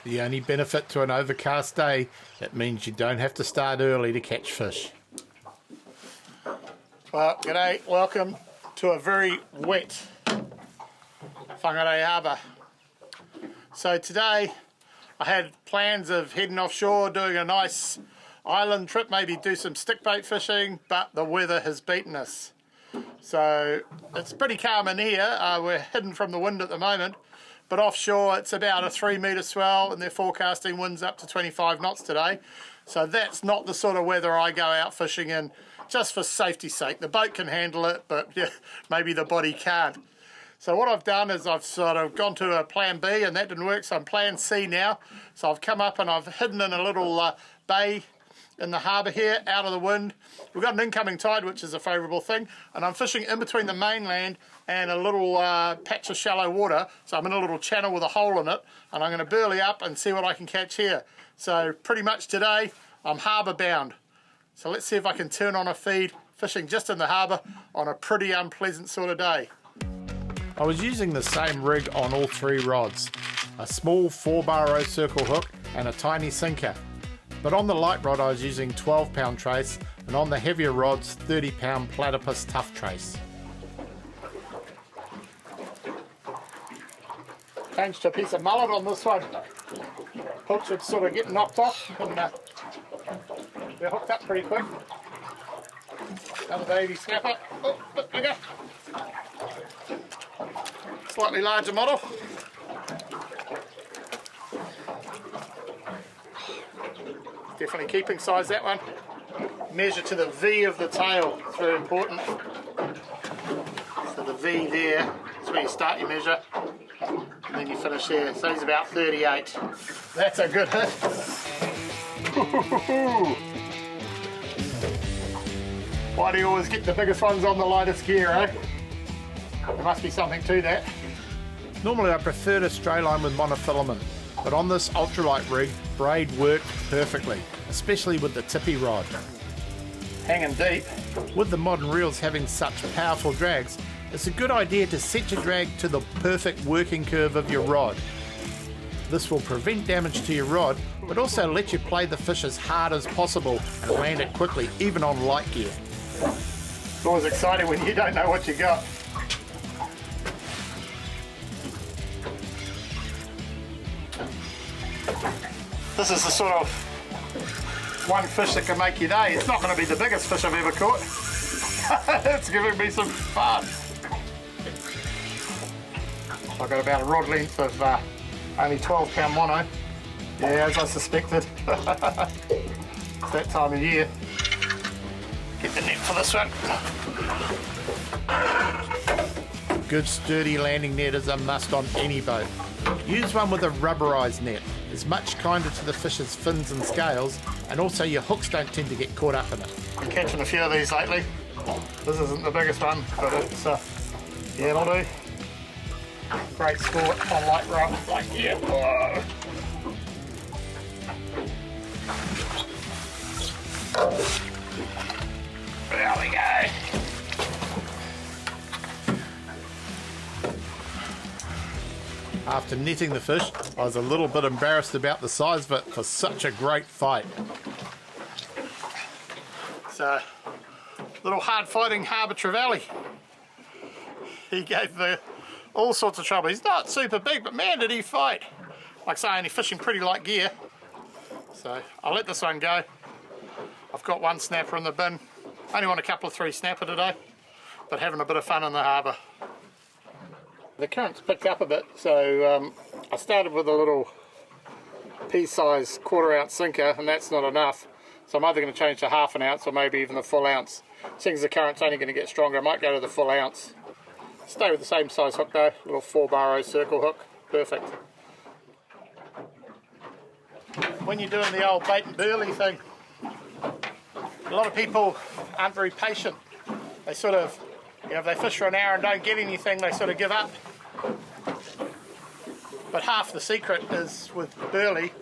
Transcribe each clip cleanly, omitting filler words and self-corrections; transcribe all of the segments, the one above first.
The only benefit to an overcast day, it means you don't have to start early to catch fish. Well, g'day, welcome to a very wet Whangarei Harbour. So today I had plans of heading offshore, doing a nice island trip, maybe do some stick bait fishing, but the weather has beaten us. So it's pretty calm in here, we're hidden from the wind at the moment, but offshore it's about a 3-metre swell and they're forecasting winds up to 25 knots today. So that's not the sort of weather I go out fishing in, just for safety's sake. The boat can handle it, but yeah, maybe the body can't. So what I've done is I've sort of gone to a plan B and that didn't work, so I'm plan C now. So I've come up and I've hidden in a little bay in the harbour here, out of the wind. We've got an incoming tide, which is a favourable thing, and I'm fishing in between the mainland and a little patch of shallow water. So I'm in a little channel with a hole in it, and I'm going to burley up and see what I can catch here. So pretty much today I'm harbour bound. So let's see if I can turn on a feed fishing just in the harbour on a pretty unpleasant sort of day. I was using the same rig on all 3 rods, a small 4-bar circle hook and a tiny sinker. But on the light rod I was using 12-pound trace, and on the heavier rods 30-pound platypus tough trace. Changed to a piece of mullet on this one. Hooks would sort of get knocked off and they're hooked up pretty quick. Another baby snapper. Oh, bit bigger. Slightly larger model. Definitely keeping size, that one. Measure to the V of the tail, it's very important. So the V there is where you start your measure, and then you finish there. So he's about 38. That's a good hit. Why do you always get the biggest ones on the lightest gear, eh? There must be something to that. Normally I prefer to stray line with monofilament, but on this ultralight rig, braid worked perfectly, especially with the tippy rod. Hanging deep. With the modern reels having such powerful drags, it's a good idea to set your drag to the perfect working curve of your rod. This will prevent damage to your rod, but also let you play the fish as hard as possible and land it quickly, even on light gear. It's always exciting when you don't know what you got. This is the sort of one fish that can make your day. It's not going to be the biggest fish I've ever caught. It's giving me some fun. I've got about a rod length of only 12-pound mono. Yeah, as I suspected. It's that time of year. Get the net for this one. Good sturdy landing net is a must on any boat. Use one with a rubberized net. It's much kinder to the fish's fins and scales, and also your hooks don't tend to get caught up in it. Been catching a few of these lately. This isn't the biggest one, but it's yeah, it'll do. Great sport on light rod. Like, yeah. Whoa. There we go. After netting the fish, I was a little bit embarrassed about the size of it for such a great fight. It's a little hard-fighting harbour trevally. He gave all sorts of trouble. He's not super big, but man, did he fight. Like I say, only fishing pretty light gear. So I'll let this one go. I've got one snapper in the bin. Only want a couple of 3 snapper today, but having a bit of fun in the harbour. The current's picked up a bit, so I started with a little pea-size 1/4 ounce sinker, and that's not enough. So I'm either going to change to 1/2 ounce or maybe even the full ounce. Seeing as the current's only going to get stronger, I might go to the full ounce. Stay with the same size hook though, little 4-bar circle hook, perfect. When you're doing the old bait and burley thing, a lot of people aren't very patient. They sort of, you know, if they fish for an hour and don't get anything, they sort of give up. But half the secret is with burley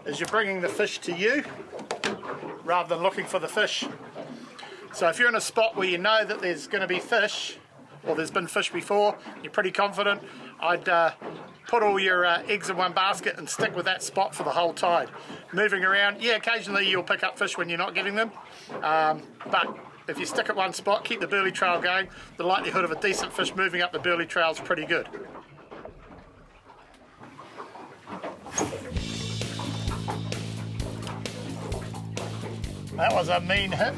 is you're bringing the fish to you rather than looking for the fish. So if you're in a spot where you know that there's going to be fish, or there's been fish before, you're pretty confident, I'd put all your eggs in one basket and stick with that spot for the whole tide. Moving around, yeah, occasionally you'll pick up fish when you're not getting them, but if you stick at one spot, keep the burley trail going, the likelihood of a decent fish moving up the burley trail is pretty good. That was a mean hit.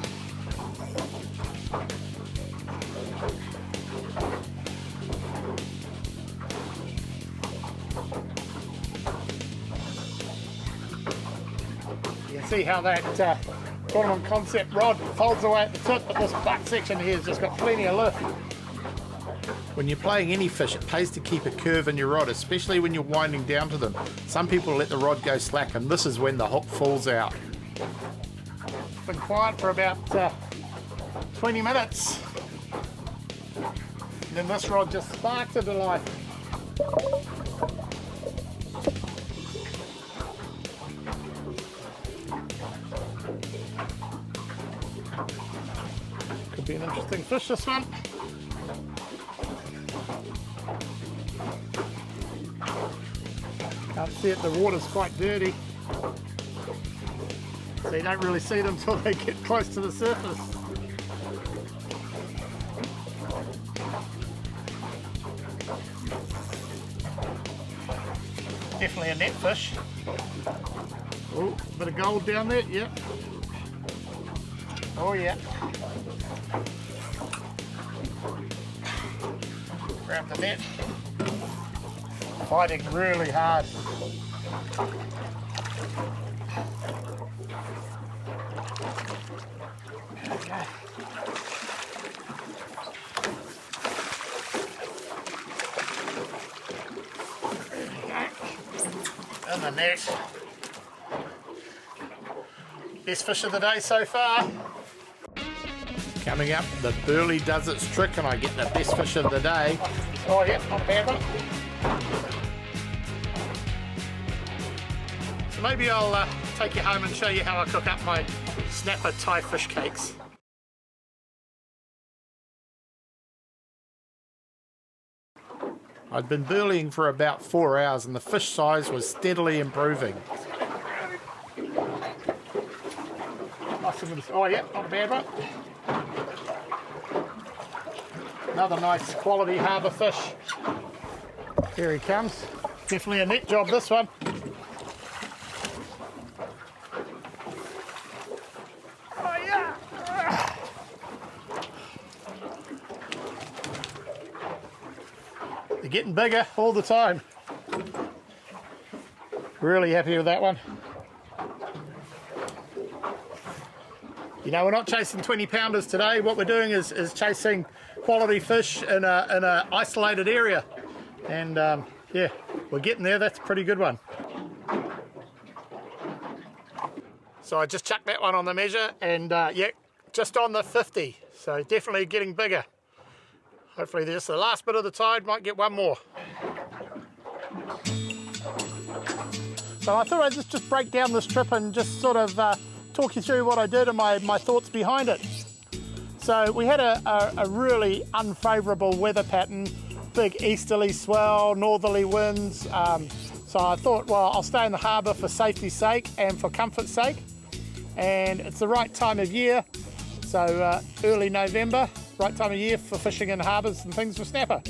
You can see how that tournament concept rod folds away at the tip, but this butt section here has just got plenty of lift. When you're playing any fish, it pays to keep a curve in your rod, especially when you're winding down to them. Some people let the rod go slack, and this is when the hook falls out. Been quiet for about 20 minutes. And then this rod just sparks into life. Could be an interesting fish, this one. Can't see it, the water's quite dirty. So you don't really see them until they get close to the surface. Definitely a net fish. Oh, a bit of gold down there, yep. Oh yeah. Grab the net. Fighting really hard. Okay. And the net. Best fish of the day so far. Coming up, the burley does its trick and I get the best fish of the day. Oh yeah, not a bad one. So maybe I'll take you home and show you how I cook up my snapper Thai fish cakes. I'd been burleying for about 4 hours and the fish size was steadily improving. Oh yeah, not a bad one. Another nice quality harbour fish. Here he comes. Definitely a net job, this one. Oh yeah! They're getting bigger all the time. Really happy with that one. You know, we're not chasing 20 pounders today. What we're doing is chasing quality fish in a isolated area. And yeah, we're getting there. That's a pretty good one. So I just chucked that one on the measure and yeah, just on the 50. So definitely getting bigger. Hopefully this is the last bit of the tide, might get one more. So I thought I'd just break down this trip and just sort of talk you through what I did and my thoughts behind it. So we had a really unfavourable weather pattern, big easterly swell, northerly winds. So I thought, well, I'll stay in the harbour for safety's sake and for comfort's sake. And it's the right time of year, so early November, right time of year for fishing in harbours and things for snapper.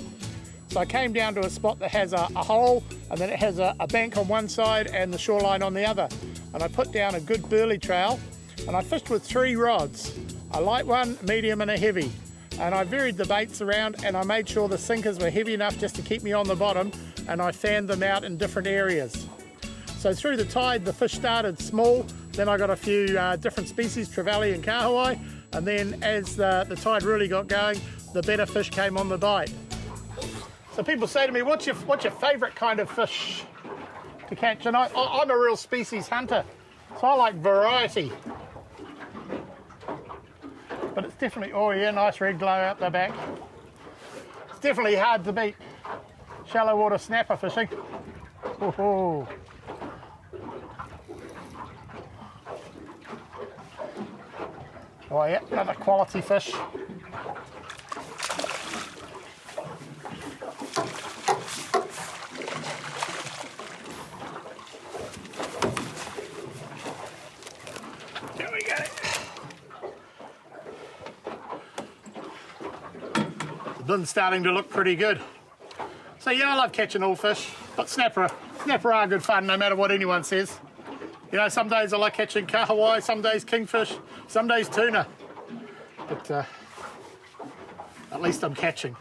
So I came down to a spot that has a hole, and then it has a bank on one side and the shoreline on the other. And I put down a good burley trail, and I fished with 3 rods, a light one, medium and a heavy. And I varied the baits around, and I made sure the sinkers were heavy enough just to keep me on the bottom, and I fanned them out in different areas. So through the tide, the fish started small, then I got a few different species, trevally and kahawai, and then as the tide really got going, the better fish came on the bite. So people say to me, what's your favourite kind of fish to catch? And I'm a real species hunter, so I like variety. But it's definitely, oh yeah, nice red glow out the back. It's definitely hard to beat shallow water snapper fishing. Oh, oh yeah, another quality fish. something's starting to look pretty good. So yeah, I love catching all fish, but snapper are good fun no matter what anyone says. You know, some days I like catching kahawai, some days kingfish, some days tuna. But at least I'm catching.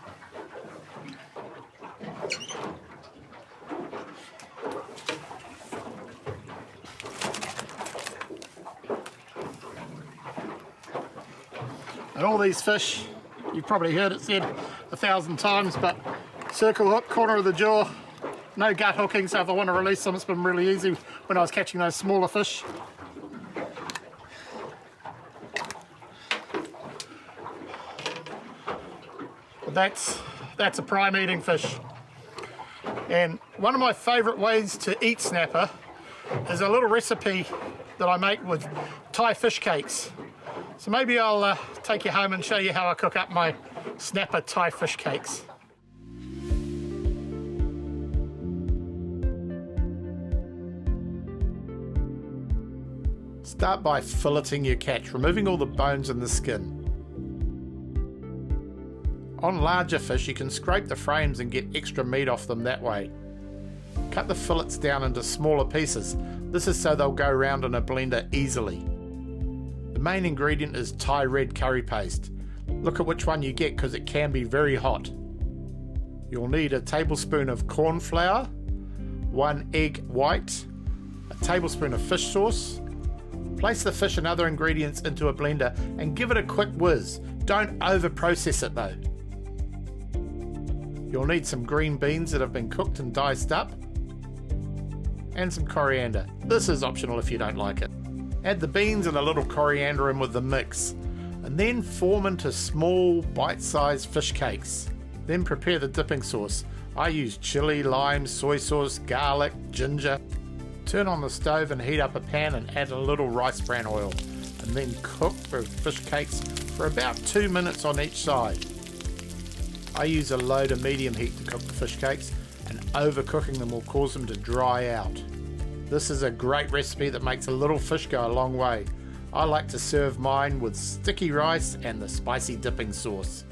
And all these fish, you've probably heard it said 1,000 times, but circle hook, corner of the jaw, no gut hooking, so if I want to release them, it's been really easy when I was catching those smaller fish. But that's a prime eating fish. And one of my favourite ways to eat snapper is a little recipe that I make with Thai fish cakes. So maybe I'll take you home and show you how I cook up my snapper Thai fish cakes. Start by filleting your catch, removing all the bones and the skin. On larger fish, you can scrape the frames and get extra meat off them that way. Cut the fillets down into smaller pieces. This is so they'll go round in a blender easily. The main ingredient is Thai red curry paste. Look at which one you get because it can be very hot. You'll need a tablespoon of corn flour, 1 egg white, a tablespoon of fish sauce. Place the fish and other ingredients into a blender and give it a quick whiz. Don't over process it though. You'll need some green beans that have been cooked and diced up, and some coriander. This is optional if you don't like it. Add the beans and a little coriander in with the mix, and then form into small bite-sized fish cakes. Then prepare the dipping sauce. I use chili, lime, soy sauce, garlic, ginger. Turn on the stove and heat up a pan and add a little rice bran oil, and then cook the fish cakes for about 2 minutes on each side. I use a low to medium heat to cook the fish cakes, and overcooking them will cause them to dry out. This is a great recipe that makes a little fish go a long way. I like to serve mine with sticky rice and the spicy dipping sauce.